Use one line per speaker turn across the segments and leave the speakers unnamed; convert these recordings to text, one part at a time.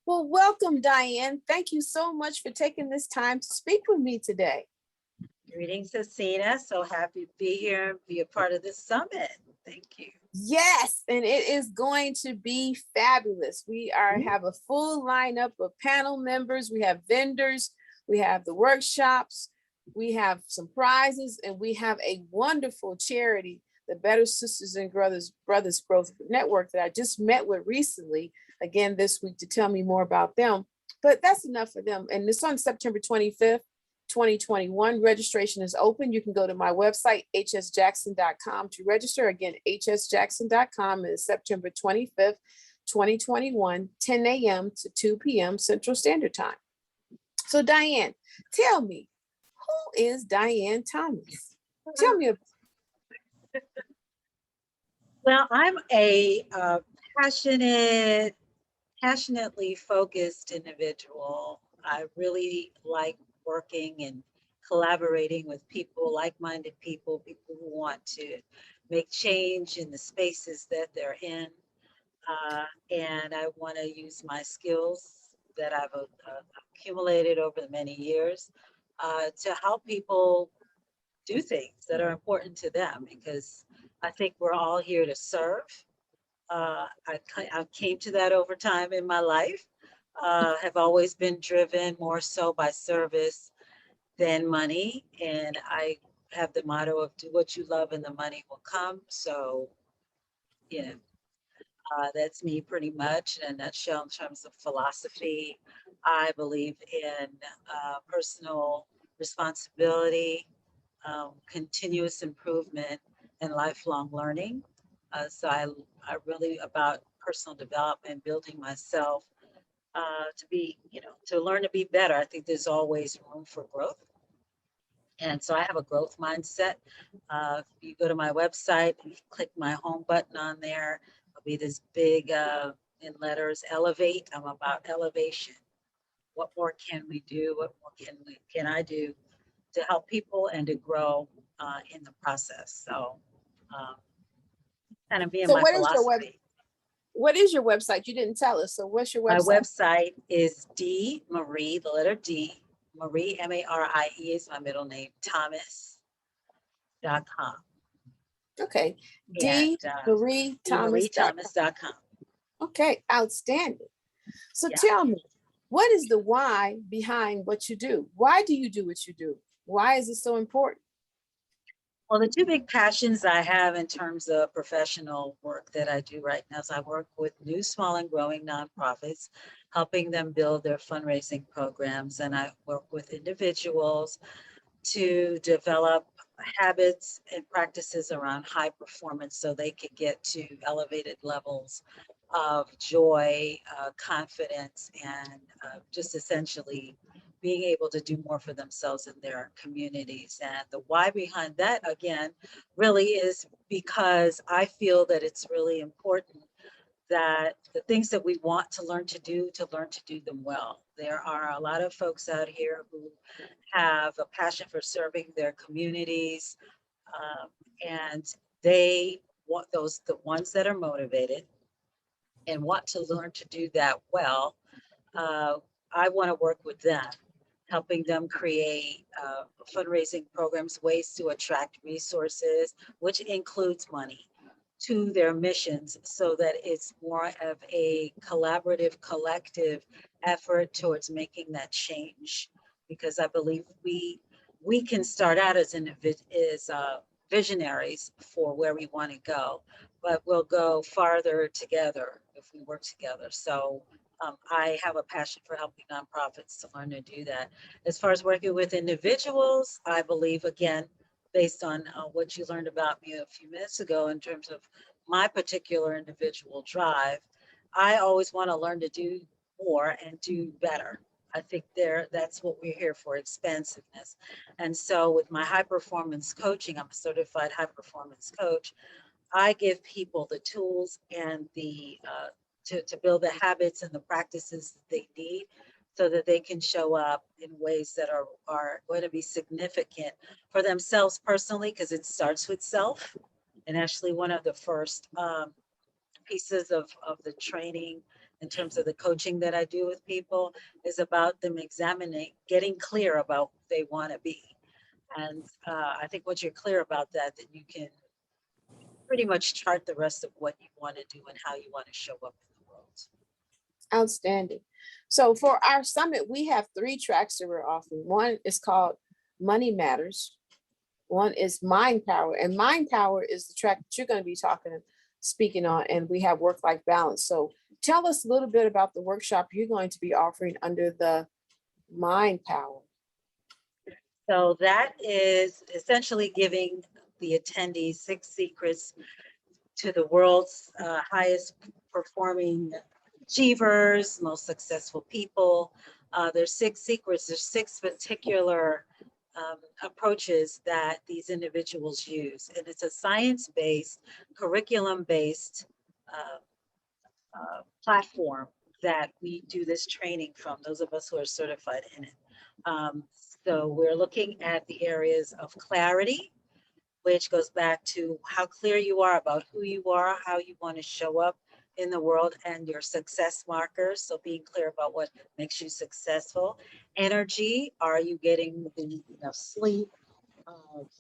Well, welcome, Diane. Thank you so much for taking this time to speak with me today.
Greetings, Asina. So happy to be here and be a part of this summit. Thank you.
Yes, and it is going to be fabulous. We have a full lineup of panel members. We have vendors. We have the workshops. We have some prizes, and we have a wonderful charity, the Better Sisters and Brothers Growth Network, that I just met with recently, again this week, to tell me more about them. But that's enough for them. And it's on September 25th. 2021. Registration is open. You can go to my website, hsjackson.com, to register. Again, hsjackson.com is September 25th, 2021, 10 a.m. to 2 p.m. Central Standard Time. So Diane, tell me, who is Dianne Thomas? Tell me about.
Well, I'm a passionately focused individual. I really like working and collaborating with people, like-minded people, people who want to make change in the spaces that they're in. And I want to use my skills that I've accumulated over the many years to help people do things that are important to them, because I think we're all here to serve. I came to that over time in my life. Have always been driven more so by service than money. And I have the motto of do what you love and the money will come. So, you know, that's me pretty much in a nutshell in terms of philosophy. I believe in personal responsibility, continuous improvement, and lifelong learning. So I really about personal development, building myself to be, to learn to be better. I think there's always room for growth. And so I have a growth mindset. If you go to my website, you click my home button on there, there'll be this big in letters, elevate. I'm about elevation. What more can we do? What more can I do to help people and to grow in the process? So kind of being
So
my philosophy.
what is your website? You didn't tell us. So what's your website?
My website is D Marie, the letter D, Marie, M-A-R-I-E is my middle name, Thomas.com.
Okay.
And,
DMarieThomas.com. Okay, outstanding. So
Yeah.
tell me, what is the why behind what you do? Why do you do what you do? Why is it so important?
Well, the two big passions I have in terms of professional work that I do right now is I work with new, small, and growing nonprofits, helping them build their fundraising programs. And I work with individuals to develop habits and practices around high performance so they could get to elevated levels of joy, confidence, and just essentially being able to do more for themselves and their communities. And the why behind that, again, really is because I feel that it's really important that the things that we want to learn to do them well. There are a lot of folks out here who have a passion for serving their communities, and they want the ones that are motivated and want to learn to do that well. I want to work with them, helping them create fundraising programs, ways to attract resources, which includes money, to their missions, so that it's more of a collaborative, collective effort towards making that change. Because I believe we can start out as visionaries for where we want to go, but we'll go farther together if we work together. So I have a passion for helping nonprofits to learn to do that. As far as working with individuals, I believe, again, based on what you learned about me a few minutes ago in terms of my particular individual drive, I always want to learn to do more and do better. I think that's what we're here for, expansiveness. And so with my high performance coaching, I'm a certified high performance coach. I give people the tools and the to build the habits and the practices that they need so that they can show up in ways that are going to be significant for themselves personally, because it starts with self. And actually one of the first pieces of the training in terms of the coaching that I do with people is about them examining, getting clear about who they want to be. And I think once you're clear about that, then you can pretty much chart the rest of what you want to do and how you want to show up in the world.
Outstanding. So for our summit, we have 3 tracks that we're offering. One is called Money Matters. One is Mind Power, and Mind Power is the track that you're going to be speaking on, and we have work-life balance. So tell us a little bit about the workshop you're going to be offering under the Mind Power.
So that is essentially giving the attendees 6 secrets to the world's highest performing achievers, most successful people. There's 6 secrets, there's 6 particular approaches that these individuals use. And it's a science-based, curriculum-based platform that we do this training from, those of us who are certified in it. So we're looking at the areas of clarity, which goes back to how clear you are about who you are, how you want to show up in the world, and your success markers. So being clear about what makes you successful. Energy, are you getting enough sleep?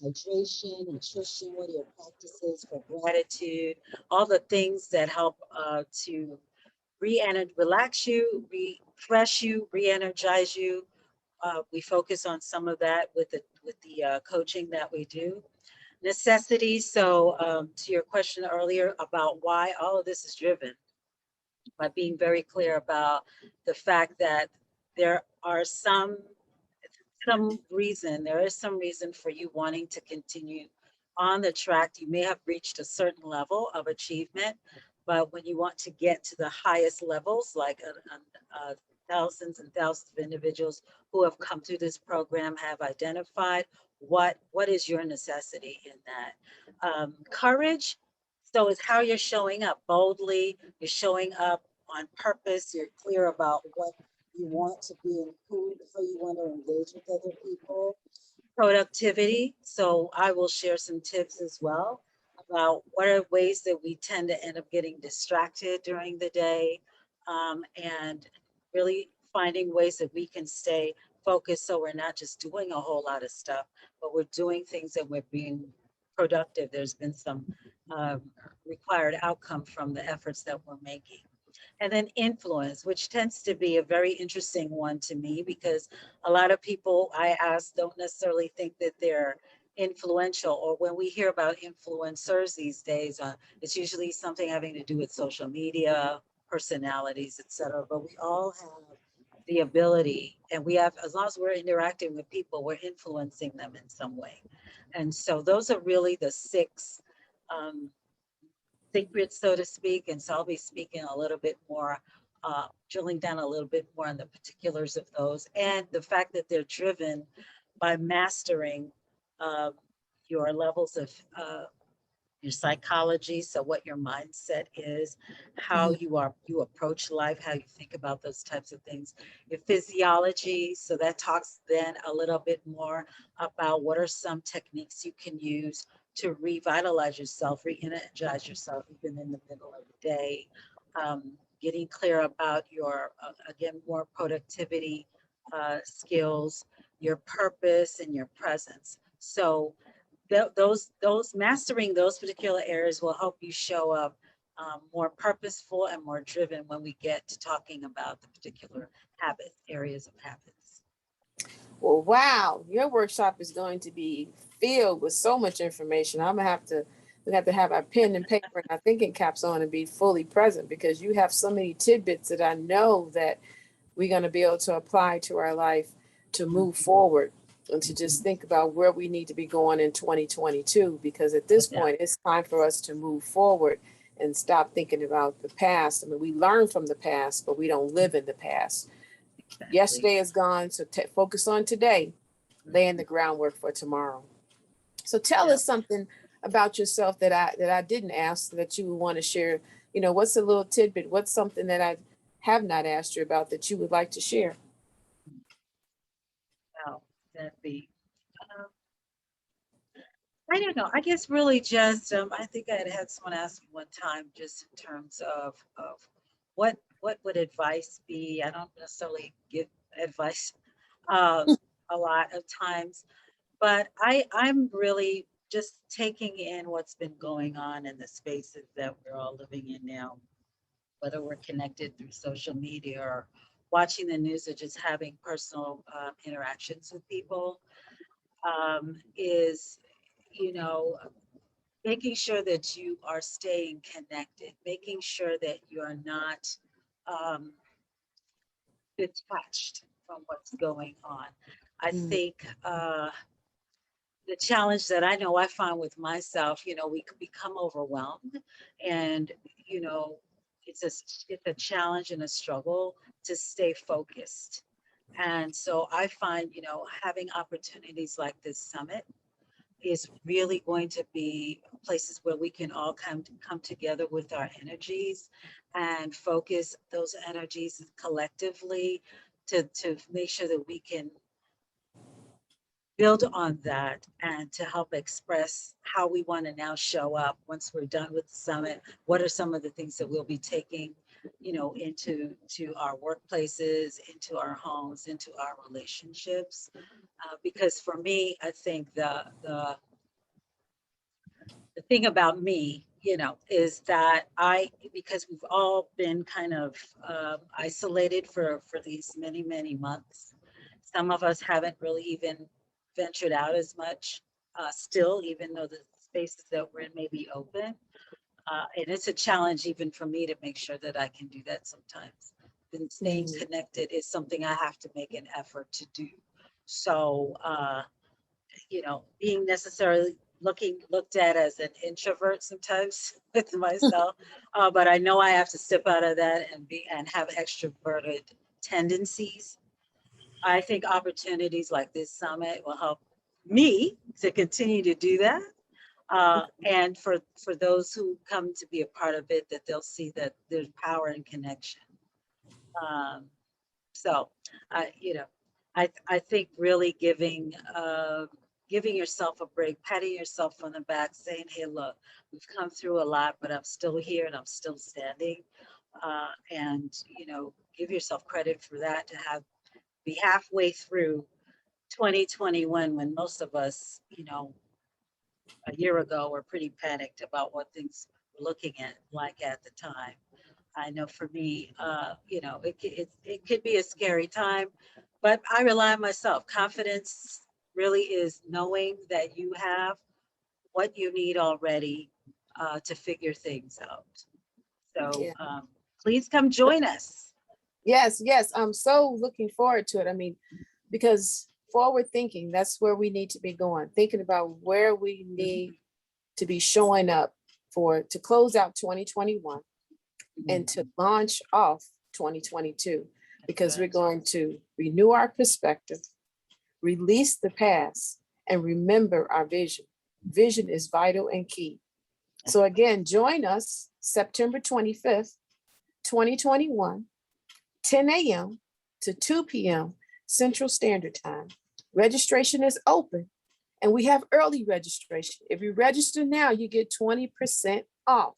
Hydration, nutrition, what are your practices for gratitude? All the things that help to relax you, refresh you, re-energize you. We focus on some of that with the coaching that we do. Necessity. So to your question earlier about why all of this is driven by being very clear about the fact that there is some reason for you wanting to continue on the track. You may have reached a certain level of achievement, but when you want to get to the highest levels, like thousands and thousands of individuals who have come through this program have identified what is your necessity in that. Courage, so it's how you're showing up boldly, you're showing up on purpose, you're clear about what you want to be and how you want to engage with other people. Productivity, so I will share some tips as well about what are ways that we tend to end up getting distracted during the day, and really finding ways that we can stay focused so we're not just doing a whole lot of stuff, but we're doing things that we're being productive. There's been some required outcome from the efforts that we're making. And then influence, which tends to be a very interesting one to me, because a lot of people I ask don't necessarily think that they're influential, or when we hear about influencers these days, it's usually something having to do with social media, personalities, etc. But we all have the ability, and we have, as long as we're interacting with people, we're influencing them in some way. And so those are really the 6 secrets, so to speak. And so I'll be speaking a little bit more, drilling down a little bit more on the particulars of those, and the fact that they're driven by mastering your levels of your psychology. So what your mindset is, how you approach life, how you think about those types of things. Your physiology, so that talks then a little bit more about what are some techniques you can use to revitalize yourself, re-energize yourself, even in the middle of the day. Getting clear about your, again, more productivity skills, your purpose and your presence. So those mastering those particular areas will help you show up more purposeful and more driven when we get to talking about the particular areas of habits.
Well, wow, your workshop is going to be filled with so much information. We have to have our pen and paper and our thinking caps on and be fully present, because you have so many tidbits that I know that we're going to be able to apply to our life to move forward and to just think about where we need to be going in 2022, because at this point it's time for us to move forward and stop thinking about the past. I mean, we learn from the past, but we don't live in the past. Exactly. Yesterday is gone, so focus on today, laying the groundwork for tomorrow. So tell us something about yourself that I didn't ask that you would want to share. You know, what's a little tidbit? What's something that I have not asked you about that you would like to share?
Wow, that'd be I don't know. I guess really just, I think I had someone ask me one time, just in terms of what would advice be? I don't necessarily give advice um, a lot of times, but I'm really just taking in what's been going on in the spaces that we're all living in now, whether we're connected through social media or watching the news or just having personal interactions with people, is, you know, making sure that you are staying connected, making sure that you are not um, detached from what's going on. I
Mm,
think the challenge that I know I find with myself, we could become overwhelmed, and you know, it's a challenge and a struggle to stay focused. And so I find, having opportunities like this summit is really going to be places where we can all come together with our energies and focus those energies collectively to make sure that we can build on that and to help express how we want to now show up once we're done with the summit. What are some of the things that we'll be taking, into our workplaces, into our homes, into our relationships? Because for me, I think the thing about me, is that because we've all been kind of isolated for these many, many months. Some of us haven't really even ventured out as much, still, even though the spaces that we're in may be open. And it's a challenge even for me to make sure that I can do that sometimes. And staying
mm.
connected is something I have to make an effort to do. So, being necessarily looked at as an introvert sometimes with myself, but I know I have to step out of that and have extroverted tendencies. I think opportunities like this summit will help me to continue to do that. And for those who come to be a part of it, that they'll see that there's power in connection. Um, so, I think really giving yourself a break, patting yourself on the back, saying, "Hey, look, we've come through a lot, but I'm still here and I'm still standing." And give yourself credit for that, to be halfway through 2021 when most of us, a year ago were pretty panicked about what things were looking at like at the time. I know for me, it could be a scary time, but I rely on myself. Confidence really is knowing that you have what you need already to figure things out. So
Yeah.
please come join us.
Yes, yes. I'm so looking forward to it. I mean, because forward thinking, that's where we need to be going, thinking about where we need to be showing up to close out 2021 and to launch off 2022,
That's
because we're
right.
going to renew our perspective, release the past, and remember our vision. Vision is vital and key. So again, join us September 25th, 2021, 10 a.m. to 2 p.m. Central Standard Time. Registration is open and we have early registration. If you register now, you get 20% off.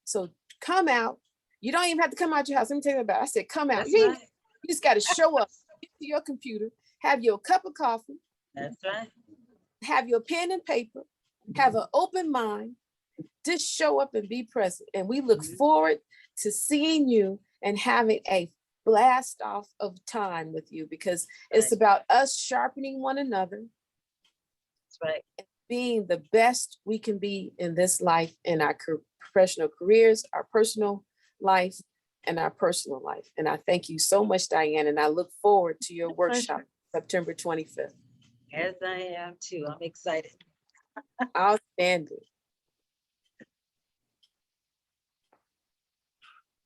So come out. You don't even have to come out your house. Let me tell you about it. I said, come out.
That's right.
You just got to show up, get to your computer, have your cup of coffee,
That's right.
have your pen and paper, have an open mind, just show up and be present. And we look
Mhm.
forward to seeing you and having a blast off of time with you, because it's
Right.
about us sharpening one another,
That's right.
being the best we can be in this life, in our professional careers, our personal life, and our personal life. And I thank you so much, Diane, and I look forward to your
My
workshop
pleasure.
September 25th.
As I am too. I'm excited.
Outstanding.